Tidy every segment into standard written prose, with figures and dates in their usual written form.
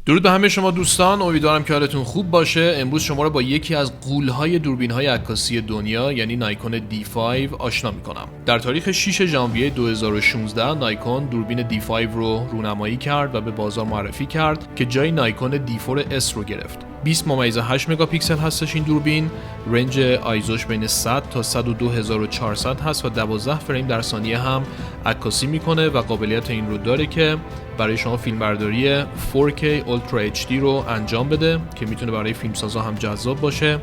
درود به همه شما دوستان، امیدوارم که حالتون خوب باشه. امروز شما رو با یکی از غول‌های دوربین‌های عکاسی دنیا یعنی نیکون D5 آشنا می‌کنم. در تاریخ 6 ژانویه 2016 نیکون دوربین D5 رو رونمایی کرد و به بازار معرفی کرد که جای نیکون D4S رو گرفت. 20.8 مگاپیکسل هستش این دوربین، رنج آیزوش بین 100 تا 102400 هست و 12 فریم در ثانیه هم عکاسی میکنه و قابلیت این رو داره که برای شما فیلمبرداری 4K Ultra HD رو انجام بده که میتونه برای فیلمسازا هم جذاب باشه.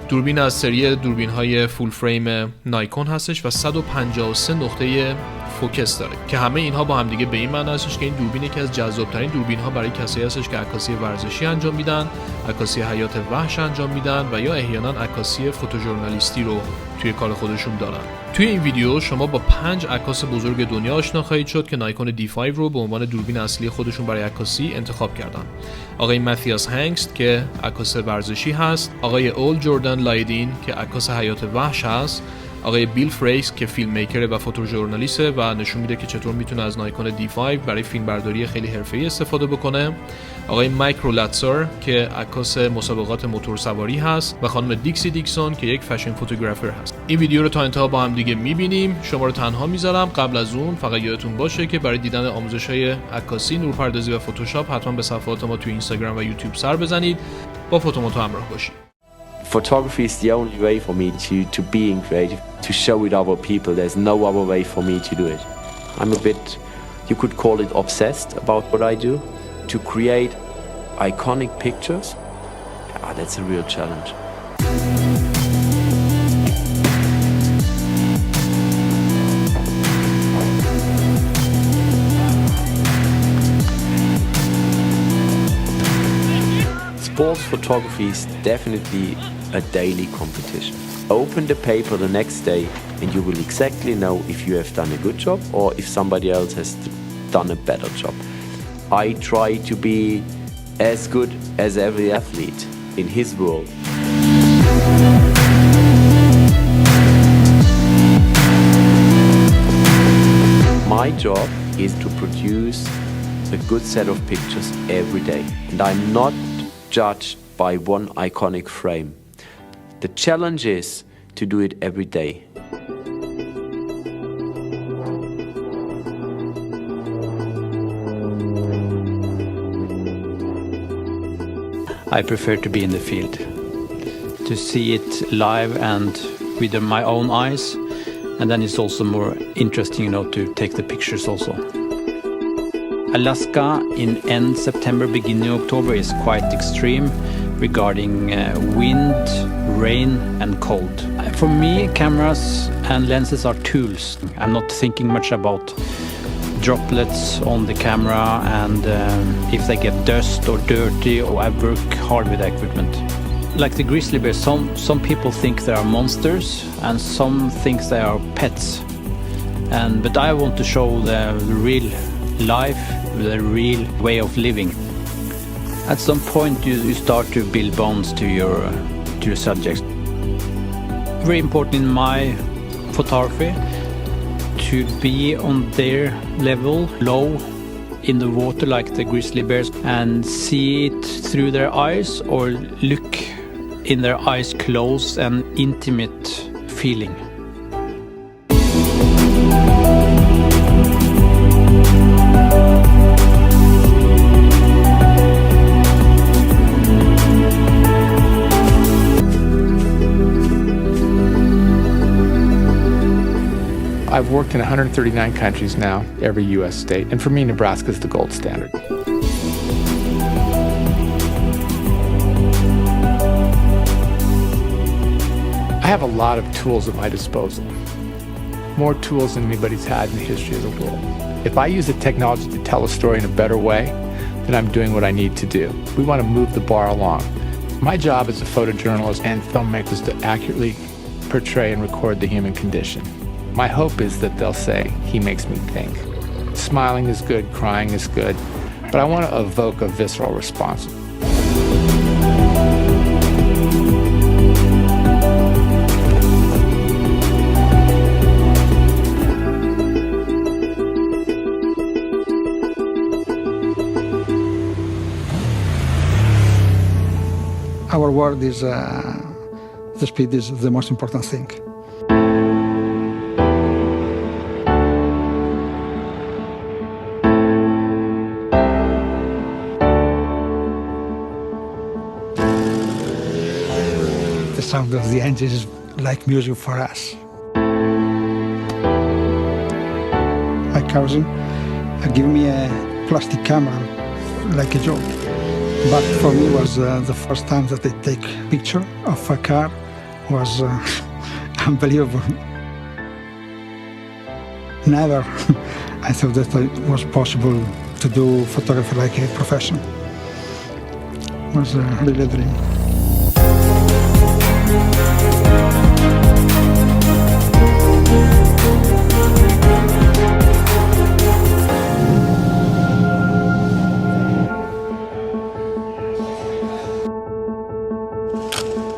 دوربین از سری دوربین‌های فول فریم نیکون هستش و 153 نقطه فوکس داره که همه اینها با هم دیگه به این معنی هستش که این دوربین یکی از جذاب‌ترین دوربین‌ها برای کسایی هستش که عکاسی ورزشی انجام میدن، عکاسی حیات وحشه انجام میدن و یا احیانا عکاسی فوتوژورنالیستی رو توی کار خودشون دارن. توی این ویدیو شما با 5 عکاس بزرگ دنیا آشنا خواهید شد که نیکون D5 رو به عنوان دوربین اصلی خودشون برای عکاسی انتخاب کردن. آقای ماتیاس هنگست که عکاس ورزشی هست، آقای اول جردن لایدین که عکاس حیات وحش هست، آقای بیل فریکس که فیلم میکر و فوتوژورنالیسته و نشون میده که چطور میتونه از نیکون D5 برای فیلمبرداری خیلی حرفه‌ای استفاده بکنه، آقای مایک رولاتسر که عکاس مسابقات موتورسواری هست و خانم دیکسی دیکسون که یک فشن فوتوگرافر هست. این ویدیو رو تا انتها با هم دیگه میبینیم. شما رو تنها میذارم. قبل از اون فقط یادتون باشه که برای دیدن آموزش‌های عکاسی، نورپردازی و فتوشاپ حتما به صفحات ما توی اینستاگرام و یوتیوب سر بزنید. با فوتوموتو همراه باشید. Photography is the only way for me to being creative, to show it other people. There's no other way for me to do it. I'm a bit, you could call it obsessed about what I do. To create iconic pictures, that's a real challenge. Sports photography is definitely a daily competition. Open the paper the next day and you will exactly know if you have done a good job or if somebody else has done a better job. I try to be as good as every athlete in his world. My job is to produce a good set of pictures every day, and I'm not judged by one iconic frame. The challenge is to do it every day. I prefer to be in the field, to see it live and with my own eyes, and then it's also more interesting, to take the pictures also. Alaska in end September, beginning October is quite extreme regarding wind, rain and cold. For me, cameras and lenses are tools. I'm not thinking much about droplets on the camera and if they get dust or dirty, or I work hard with the equipment. Like the grizzly bears, some people think they are monsters and some think they are pets. But I want to show the real life, the real way of living. At some point you start to build bonds to your subjects. Very important in my photography to be on their level, low in the water like the grizzly bears, and see it through their eyes or look in their eyes close and intimate feeling. I've worked in 139 countries now, every U.S. state, and for me, Nebraska is the gold standard. I have a lot of tools at my disposal, more tools than anybody's had in the history of the world. If I use the technology to tell a story in a better way, then I'm doing what I need to do. We want to move the bar along. My job as a photojournalist and filmmaker is to accurately portray and record the human condition. My hope is that they'll say, he makes me think. Smiling is good, crying is good, but I want to evoke a visceral response. our world is the speed is the most important thing. The sound of the engine is like music for us. My cousin gave me a plastic camera like a joke. But for me, it was the first time that I take a picture of a car was unbelievable. Never I thought that it was possible to do photography like a profession. It was really a dream.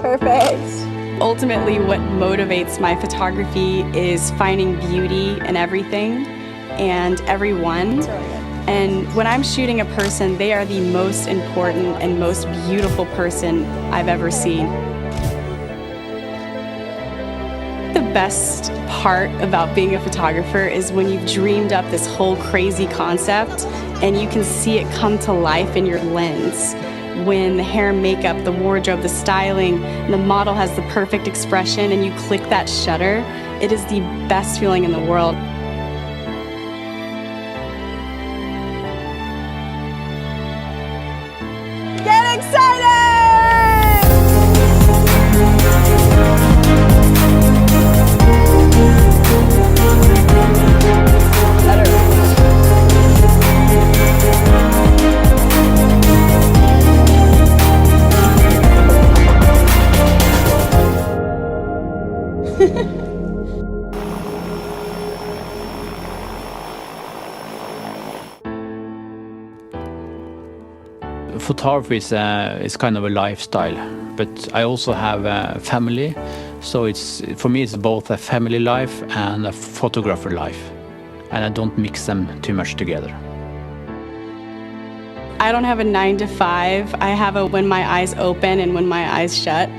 Perfect. Ultimately, what motivates my photography is finding beauty in everything and everyone. And when I'm shooting a person, they are the most important and most beautiful person I've ever seen. The best part about being a photographer is when you've dreamed up this whole crazy concept and you can see it come to life in your lens. When the hair and makeup, the wardrobe, the styling, and the model has the perfect expression and you click that shutter, it is the best feeling in the world. Get excited! Photography is kind of a lifestyle, but I also have a family, so for me it's both a family life and a photographer life, and I don't mix them too much together. I don't have a 9 to 5. I have a when my eyes open and when my eyes shut.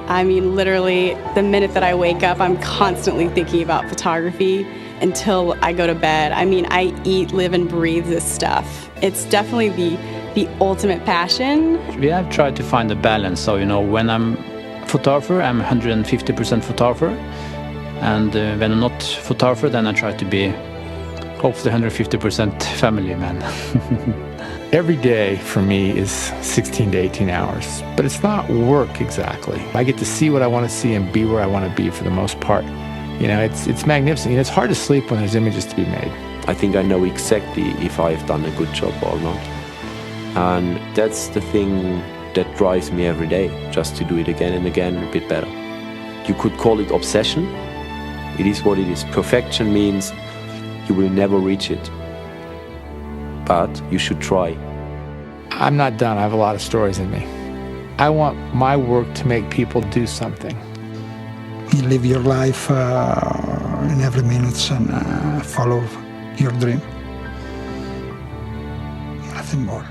I mean, literally, the minute that I wake up, I'm constantly thinking about photography until I go to bed. I mean, I eat, live, and breathe this stuff. It's definitely the ultimate passion. We have tried to find a balance, so when I'm photographer, I'm 150% photographer, and when I'm not photographer, then I try to be hopefully 150% family man. Every day for me is 16 to 18 hours, but it's not work exactly. I get to see what I want to see and be where I want to be for the most part. It's magnificent. It's hard to sleep when there's images to be made. I think I know exactly if I've done a good job or not. And that's the thing that drives me every day, just to do it again and again a bit better. You could call it obsession. It is what it is. Perfection means you will never reach it. But you should try. I'm not done. I have a lot of stories in me. I want my work to make people do something. You live your life in every minute and follow your dream. Nothing more.